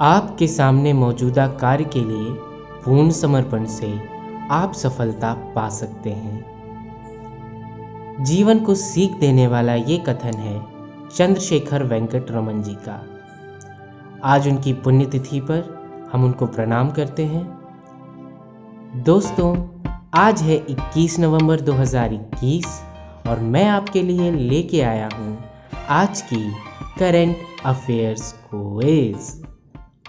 आपके सामने मौजूदा कार्य के लिए पूर्ण समर्पण से आप सफलता पा सकते हैं। जीवन को सीख देने वाला ये कथन है चंद्रशेखर वेंकट रमन जी का। आज उनकी पुण्यतिथि पर हम उनको प्रणाम करते हैं। दोस्तों, आज है 21 नवंबर 2021 और मैं आपके लिए लेके आया हूँ आज की करंट अफेयर्स क्विज।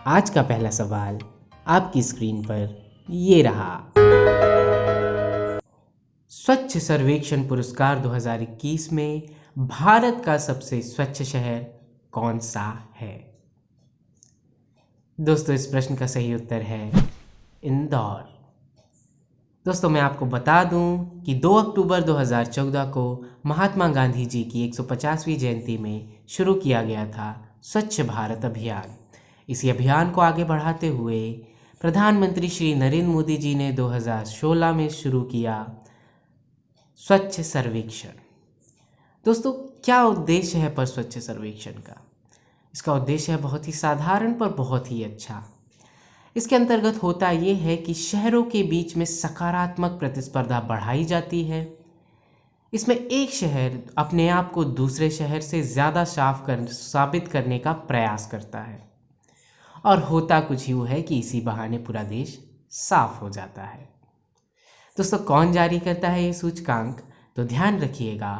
आज का पहला सवाल आपकी स्क्रीन पर ये रहा। स्वच्छ सर्वेक्षण पुरस्कार 2021 में भारत का सबसे स्वच्छ शहर कौन सा है? दोस्तों, इस प्रश्न का सही उत्तर है इंदौर। दोस्तों, मैं आपको बता दूं कि 2 अक्टूबर 2014 को महात्मा गांधी जी की 150वीं जयंती में शुरू किया गया था स्वच्छ भारत अभियान। इसी अभियान को आगे बढ़ाते हुए प्रधानमंत्री श्री नरेंद्र मोदी जी ने 2016 में शुरू किया स्वच्छ सर्वेक्षण। दोस्तों, क्या उद्देश्य है पर स्वच्छ सर्वेक्षण का? इसका उद्देश्य है बहुत ही साधारण पर बहुत ही अच्छा। इसके अंतर्गत होता ये है कि शहरों के बीच में सकारात्मक प्रतिस्पर्धा बढ़ाई जाती है। इसमें एक शहर अपने आप को दूसरे शहर से ज़्यादा साबित करने का प्रयास करता है और होता कुछ यूँ है कि इसी बहाने पूरा देश साफ हो जाता है। दोस्तों, कौन जारी करता है ये सूचकांक? तो ध्यान रखिएगा,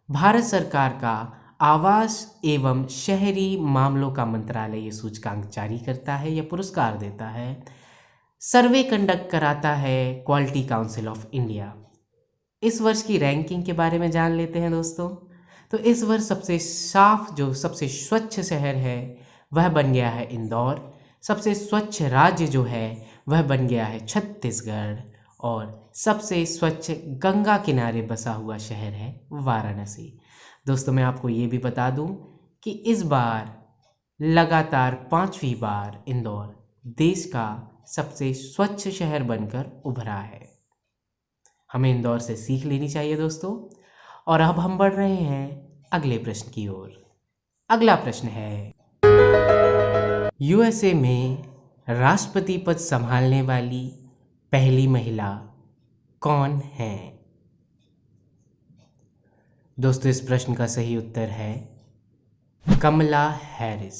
भारत सरकार का आवास एवं शहरी मामलों का मंत्रालय ये सूचकांक जारी करता है या पुरस्कार देता है। सर्वे कंडक्ट कराता है क्वालिटी काउंसिल ऑफ इंडिया। इस वर्ष की रैंकिंग के बारे में जान लेते हैं दोस्तों। तो इस वर्ष सबसे साफ जो सबसे स्वच्छ शहर है वह बन गया है इंदौर। सबसे स्वच्छ राज्य जो है वह बन गया है छत्तीसगढ़ और सबसे स्वच्छ गंगा किनारे बसा हुआ शहर है वाराणसी। दोस्तों, मैं आपको ये भी बता दूं कि इस बार लगातार 5वीं बार इंदौर देश का सबसे स्वच्छ शहर बनकर उभरा है। हमें इंदौर से सीख लेनी चाहिए दोस्तों। और अब हम बढ़ रहे हैं अगले प्रश्न की ओर। अगला प्रश्न है, यूएसए में राष्ट्रपति पद संभालने वाली पहली महिला कौन है? दोस्तों, इस प्रश्न का सही उत्तर है कमला हैरिस।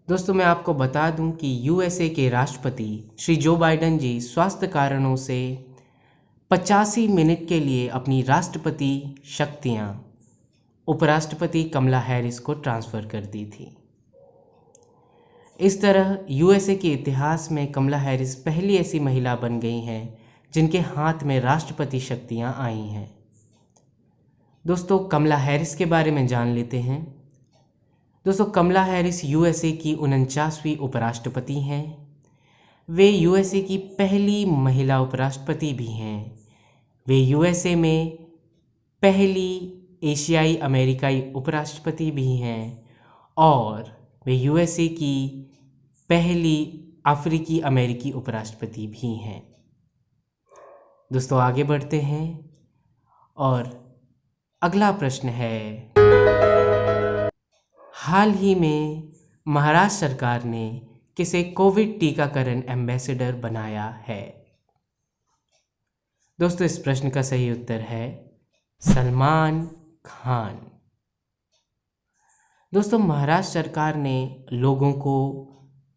दोस्तों, मैं आपको बता दूं कि यूएसए के राष्ट्रपति श्री जो बाइडेन जी स्वास्थ्य कारणों से 85 मिनट के लिए अपनी राष्ट्रपति शक्तियां उपराष्ट्रपति कमला हैरिस को ट्रांसफ़र कर दी थी। इस तरह यूएसए के इतिहास में कमला हैरिस पहली ऐसी महिला बन गई हैं जिनके हाथ में राष्ट्रपति शक्तियां आई हैं। दोस्तों, कमला हैरिस के बारे में जान लेते हैं। दोस्तों, कमला हैरिस यूएसए की 49वीं उपराष्ट्रपति हैं। वे यूएसए की पहली महिला उपराष्ट्रपति भी हैं। वे यूएसए में पहली एशियाई अमेरिकाई उपराष्ट्रपति भी हैं और वे यूएसए की पहली अफ्रीकी अमेरिकी उपराष्ट्रपति भी हैं। दोस्तों, आगे बढ़ते हैं और अगला प्रश्न है, हाल ही में महाराष्ट्र सरकार ने किसे कोविड टीकाकरण एम्बेसडर बनाया है? दोस्तों, इस प्रश्न का सही उत्तर है सलमान खान। दोस्तों, महाराष्ट्र सरकार ने लोगों को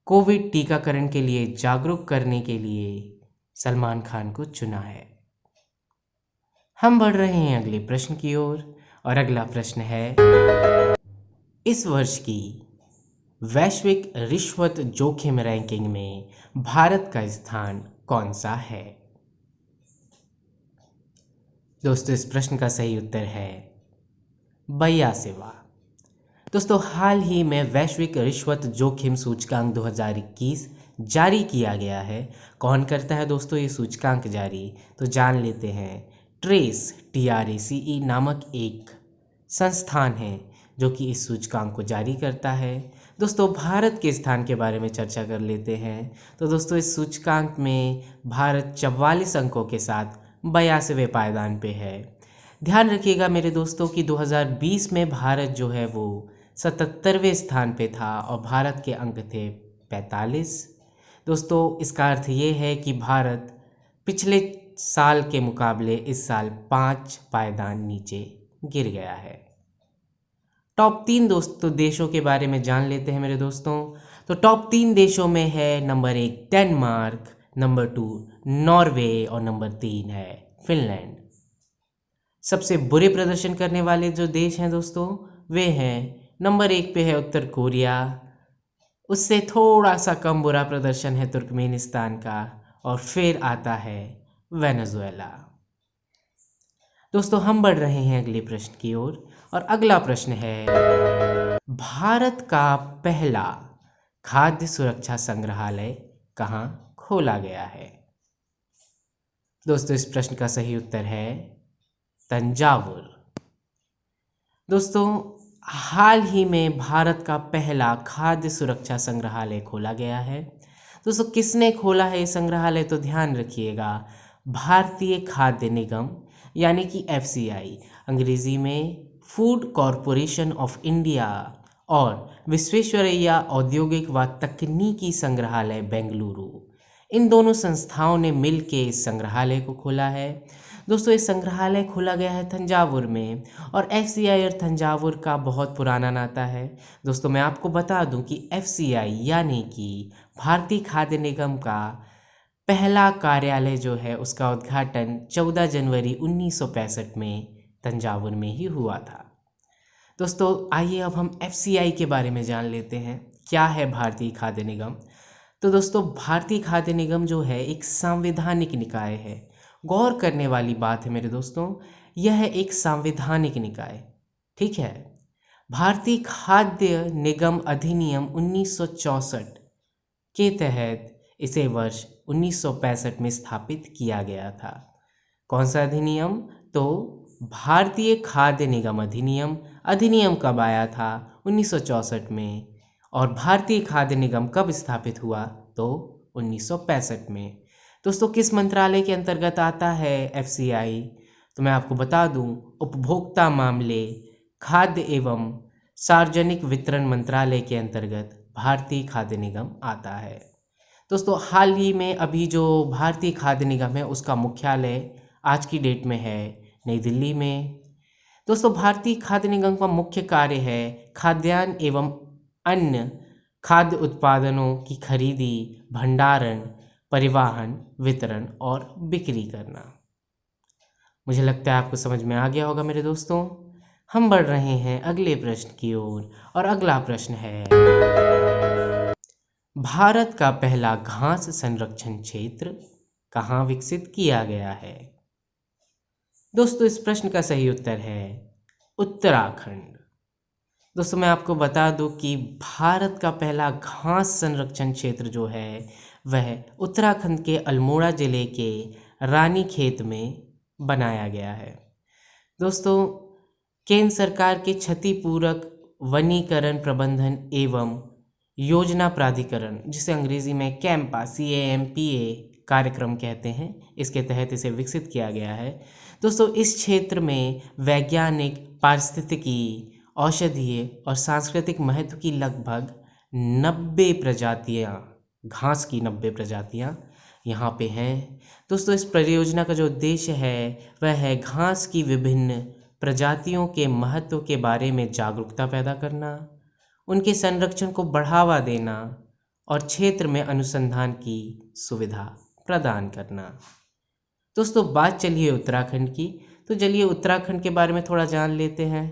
कोविड टीकाकरण के लिए जागरूक करने के लिए सलमान खान को चुना है। हम बढ़ रहे हैं अगले प्रश्न की ओर और अगला प्रश्न है, इस वर्ष की वैश्विक रिश्वत जोखिम रैंकिंग में भारत का स्थान कौन सा है? दोस्तों, इस प्रश्न का सही उत्तर है 82वां। दोस्तों, हाल ही में वैश्विक रिश्वत जोखिम सूचकांक 2021 जारी किया गया है। कौन करता है दोस्तों ये सूचकांक जारी? तो जान लेते हैं। TRACE नामक एक संस्थान है जो कि इस सूचकांक को जारी करता है। दोस्तों, भारत के स्थान के बारे में चर्चा कर लेते हैं। तो दोस्तों, इस सूचकांक में भारत 44 अंकों के साथ 82वें पायदान पे है। ध्यान रखिएगा मेरे दोस्तों कि 2020 में भारत जो है वो 77वें स्थान पे था और भारत के अंक थे 45। दोस्तों इसका अर्थ ये है कि भारत पिछले साल के मुकाबले इस साल 5 पायदान नीचे गिर गया है। टॉप 3 दोस्तों देशों के बारे में जान लेते हैं मेरे दोस्तों। तो टॉप 3 देशों में है नंबर 1 डेनमार्क, नंबर 2 नॉर्वे और नंबर 3 है फिनलैंड। सबसे बुरे प्रदर्शन करने वाले जो देश हैं दोस्तों वे हैं नंबर 1 पे है उत्तर कोरिया, उससे थोड़ा सा कम बुरा प्रदर्शन है तुर्कमेनिस्तान का और फिर आता है वेनेजुएला। दोस्तों हम बढ़ रहे हैं अगले प्रश्न की ओर और अगला प्रश्न है भारत का पहला खाद्य सुरक्षा संग्रहालय कहाँ खोला गया है। दोस्तों इस प्रश्न का सही उत्तर है तंजावुर। दोस्तों हाल ही में भारत का पहला खाद्य सुरक्षा संग्रहालय खोला गया है। दोस्तों किसने खोला है ये संग्रहालय, तो ध्यान रखिएगा भारतीय खाद्य निगम यानी कि FCI अंग्रेजी में फूड कॉरपोरेशन ऑफ इंडिया और विश्वेश्वरैया औद्योगिक व तकनीकी संग्रहालय बेंगलुरु, इन दोनों संस्थाओं ने मिलकर इस संग्रहालय को खोला है। दोस्तों ये संग्रहालय खोला गया है तंजावुर में और FCI और तंजावुर का बहुत पुराना नाता है। दोस्तों मैं आपको बता दूं कि FCI यानी कि भारतीय खाद्य निगम का पहला कार्यालय जो है उसका उद्घाटन 14 जनवरी 1965 में तंजावुर में ही हुआ था। दोस्तों आइए अब हम FCI के बारे में जान लेते हैं क्या है भारतीय खाद्य निगम। तो दोस्तों भारतीय खाद्य निगम जो है एक संवैधानिक निकाय है। गौर करने वाली बात है मेरे दोस्तों, यह एक संवैधानिक निकाय, ठीक है। भारतीय खाद्य निगम अधिनियम 1964 के तहत इसे वर्ष 1965 में स्थापित किया गया था। कौन सा अधिनियम, तो भारतीय खाद्य निगम अधिनियम कब आया था 1964 में और भारतीय खाद्य निगम कब स्थापित हुआ, तो 1965 में। दोस्तों किस मंत्रालय के अंतर्गत आता है FCI, तो मैं आपको बता दूं उपभोक्ता मामले, खाद्य एवं सार्वजनिक वितरण मंत्रालय के अंतर्गत भारतीय खाद्य निगम आता है। दोस्तों हाल ही में अभी जो भारतीय खाद्य निगम है उसका मुख्यालय आज की डेट में है नई दिल्ली में। दोस्तों भारतीय खाद्य निगम का मुख्य कार्य है खाद्यान्न एवं अन्य खाद्य उत्पादनों की खरीदी, भंडारण, परिवहन, वितरण और बिक्री करना। मुझे लगता है आपको समझ में आ गया होगा मेरे दोस्तों। हम बढ़ रहे हैं अगले प्रश्न की ओर और अगला प्रश्न है भारत का पहला घास संरक्षण क्षेत्र कहाँ विकसित किया गया है। दोस्तों इस प्रश्न का सही उत्तर है उत्तराखंड। दोस्तों मैं आपको बता दूं कि भारत का पहला घास संरक्षण क्षेत्र जो है वह उत्तराखंड के अल्मोड़ा ज़िले के रानीखेत में बनाया गया है। दोस्तों केंद्र सरकार के क्षतिपूरक वनीकरण प्रबंधन एवं योजना प्राधिकरण, जिसे अंग्रेजी में कैम्पा CAMPA कार्यक्रम कहते हैं, इसके तहत इसे विकसित किया गया है। दोस्तों इस क्षेत्र में वैज्ञानिक, पारिस्थितिकी, औषधीय और सांस्कृतिक महत्व की लगभग 90 प्रजातियाँ, घास की 90 प्रजातियाँ यहाँ पे हैं। दोस्तों इस परियोजना का जो उद्देश्य है वह है घास की विभिन्न प्रजातियों के महत्व के बारे में जागरूकता पैदा करना, उनके संरक्षण को बढ़ावा देना और क्षेत्र में अनुसंधान की सुविधा प्रदान करना। दोस्तों बात चलिए उत्तराखंड की, तो चलिए उत्तराखंड के बारे में थोड़ा जान लेते हैं।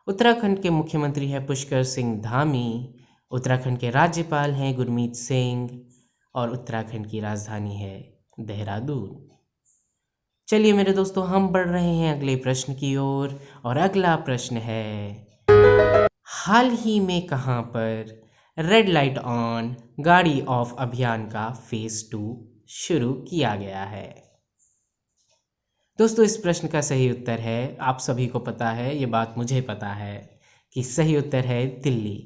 उत्तराखंड के मुख्यमंत्री हैं पुष्कर सिंह धामी, उत्तराखंड के राज्यपाल हैं गुरमीत सिंह और उत्तराखंड की राजधानी है देहरादून। चलिए मेरे दोस्तों हम बढ़ रहे हैं अगले प्रश्न की ओर और अगला प्रश्न है हाल ही में कहां पर रेड लाइट ऑन गाड़ी ऑफ अभियान का फेज 2 शुरू किया गया है। दोस्तों इस प्रश्न का सही उत्तर है, आप सभी को पता है, ये बात मुझे पता है कि सही उत्तर है दिल्ली।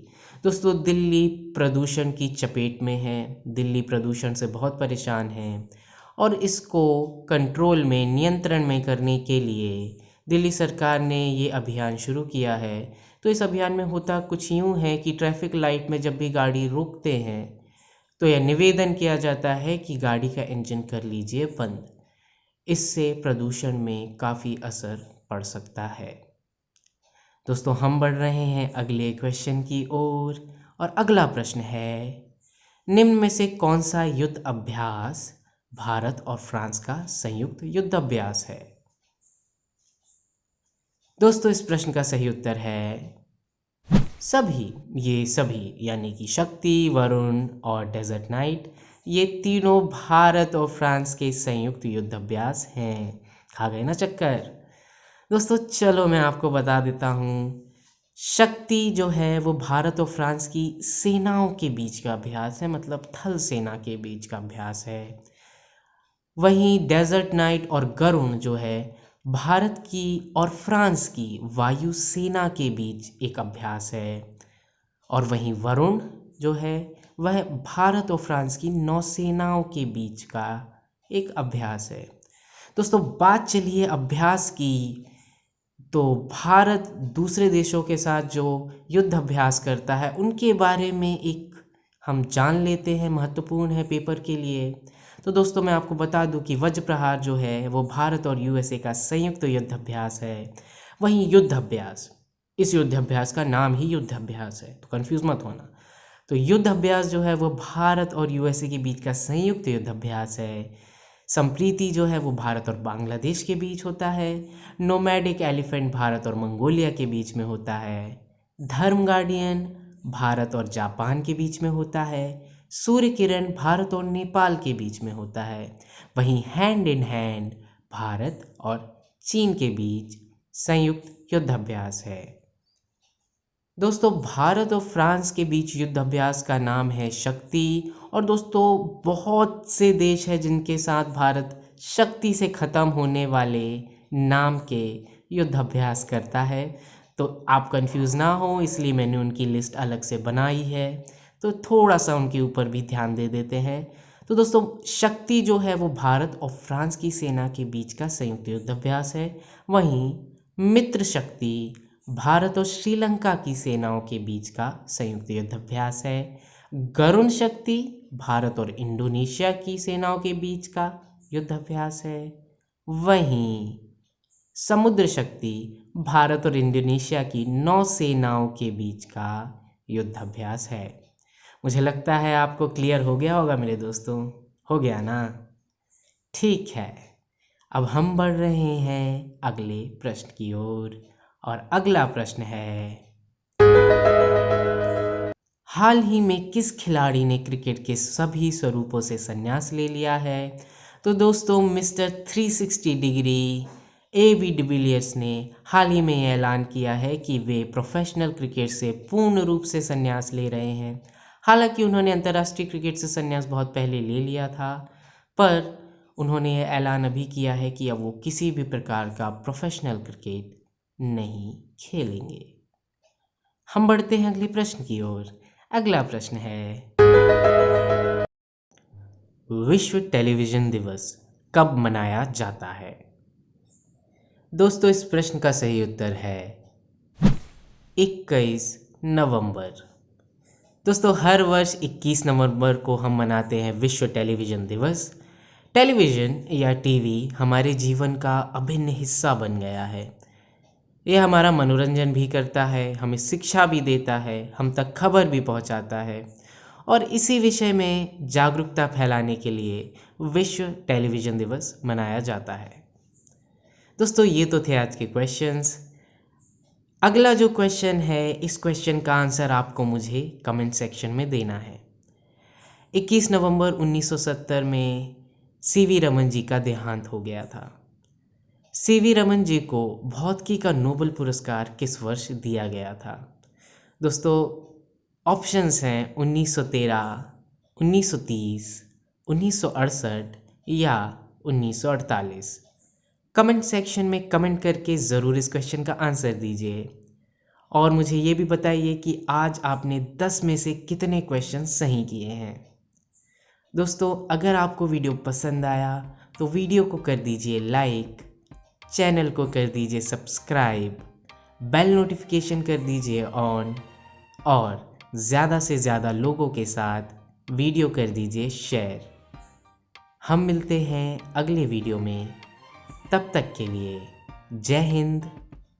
दोस्तों दिल्ली प्रदूषण की चपेट में है, दिल्ली प्रदूषण से बहुत परेशान है और इसको कंट्रोल में, नियंत्रण में करने के लिए दिल्ली सरकार ने ये अभियान शुरू किया है तो इस अभियान में होता कुछ यूँ है कि ट्रैफिक लाइट में जब भी गाड़ी रोकते हैं तो यह निवेदन किया जाता है कि गाड़ी का इंजन कर लीजिए बंद। इससे प्रदूषण में काफ़ी असर पड़ सकता है। दोस्तों हम बढ़ रहे हैं अगले क्वेश्चन की ओर और अगला प्रश्न है, निम्न में से कौन सा युद्ध अभ्यास भारत और फ्रांस का संयुक्त युद्ध अभ्यास है? दोस्तों इस प्रश्न का सही उत्तर है सभी। ये सभी यानी कि शक्ति, वरुण और डेजर्ट नाइट, ये तीनों भारत और फ्रांस के संयुक्त युद्ध अभ्यास हैं। खा गए ना चक्कर। दोस्तों चलो मैं आपको बता देता हूँ, शक्ति जो है वो भारत और फ्रांस की सेनाओं के बीच का अभ्यास है, मतलब थल सेना के बीच का अभ्यास है। वहीं डेजर्ट नाइट और गरुण जो है भारत की और फ्रांस की वायु सेना के बीच एक अभ्यास है। और वहीं वरुण जो है वह भारत और फ्रांस की नौसेनाओं के बीच का एक अभ्यास है। दोस्तों बात चलिए अभ्यास की, तो भारत दूसरे देशों के साथ जो युद्ध अभ्यास करता है उनके बारे में एक हम जान लेते हैं, महत्वपूर्ण है पेपर के लिए। तो दोस्तों मैं आपको बता दूं कि वज्र प्रहार जो है वो भारत और यूएसए का संयुक्त युद्ध अभ्यास है। वहीं युद्ध अभ्यास, इस युद्ध अभ्यास का नाम ही युद्ध अभ्यास है, तो कंफ्यूज मत होना। तो युद्ध अभ्यास जो है वो भारत और यूएसए के बीच का संयुक्त युद्ध अभ्यास है। संप्रीति जो है वो भारत और बांग्लादेश के बीच होता है। नोमैडिक एलिफेंट भारत और मंगोलिया के बीच में होता है। धर्म गार्डियन भारत और जापान के बीच में होता है। सूर्य किरण भारत और नेपाल के बीच में होता है। वहीं हैंड इन हैंड भारत और चीन के बीच संयुक्त युद्धाभ्यास है। दोस्तों भारत और फ्रांस के बीच युद्धाभ्यास का नाम है शक्ति। और दोस्तों बहुत से देश हैं जिनके साथ भारत शक्ति से ख़त्म होने वाले नाम के युद्धाभ्यास करता है। तो आप कंफ्यूज ना हो इसलिए मैंने उनकी लिस्ट अलग से बनाई है, तो थोड़ा सा उनके ऊपर भी ध्यान दे देते हैं। तो दोस्तों शक्ति जो है वो भारत और फ्रांस की सेना के बीच का संयुक्त युद्धाभ्यास है। वहीं मित्र शक्ति भारत और श्रीलंका की सेनाओं के बीच का संयुक्त युद्धाभ्यास है। गरुण शक्ति भारत और इंडोनेशिया की सेनाओं के बीच का युद्धाभ्यास है। वहीं समुद्र शक्ति भारत और इंडोनेशिया की नौसेनाओं के बीच का युद्धाभ्यास है। मुझे लगता है आपको क्लियर हो गया होगा मेरे दोस्तों, हो गया ना? ठीक है, अब हम बढ़ रहे हैं अगले प्रश्न की ओर और अगला प्रश्न है, हाल ही में किस खिलाड़ी ने क्रिकेट के सभी स्वरूपों से संन्यास ले लिया है? तो दोस्तों मिस्टर 360 डिग्री ए.बी. डिविलियर्स ने हाल ही में ये ऐलान किया है कि वे प्रोफेशनल क्रिकेट से पूर्ण रूप से संन्यास ले रहे हैं। हालांकि उन्होंने अंतर्राष्ट्रीय क्रिकेट से संन्यास बहुत पहले ले लिया था, पर उन्होंने ये ऐलान अभी किया है कि अब वो किसी भी प्रकार का प्रोफेशनल क्रिकेट नहीं खेलेंगे। हम बढ़ते हैं अगले प्रश्न की ओर। अगला प्रश्न है, विश्व टेलीविज़न दिवस कब मनाया जाता है? दोस्तों इस प्रश्न का सही उत्तर है 21 नवंबर। दोस्तों हर वर्ष 21 नवंबर को हम मनाते हैं विश्व टेलीविज़न दिवस। टेलीविज़न या टीवी हमारे जीवन का अभिन्न हिस्सा बन गया है। ये हमारा मनोरंजन भी करता है, हमें शिक्षा भी देता है, हम तक खबर भी पहुंचाता है और इसी विषय में जागरूकता फैलाने के लिए विश्व टेलीविज़न दिवस मनाया जाता है। दोस्तों ये तो थे आज के क्वेश्चंस। अगला जो क्वेश्चन है, इस क्वेश्चन का आंसर आपको मुझे कमेंट सेक्शन में देना है। 21 नवंबर 1970 में सीवी रमन जी का देहांत हो गया था। सीवी रमन जी को भौतिकी का नोबेल पुरस्कार किस वर्ष दिया गया था? दोस्तों ऑप्शंस हैं 1913, 1930, 1968 या 1948। कमेंट सेक्शन में कमेंट करके ज़रूर इस क्वेश्चन का आंसर दीजिए और मुझे ये भी बताइए कि आज आपने 10 में से कितने क्वेश्चन सही किए हैं। दोस्तों अगर आपको वीडियो पसंद आया तो वीडियो को कर दीजिए लाइक, चैनल को कर दीजिए सब्सक्राइब, बेल नोटिफिकेशन कर दीजिए ऑन और ज़्यादा से ज़्यादा लोगों के साथ वीडियो कर दीजिए शेयर। हम मिलते हैं अगले वीडियो में, तब तक के लिए जय हिंद,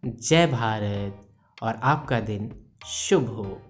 जय भारत और आपका दिन शुभ हो।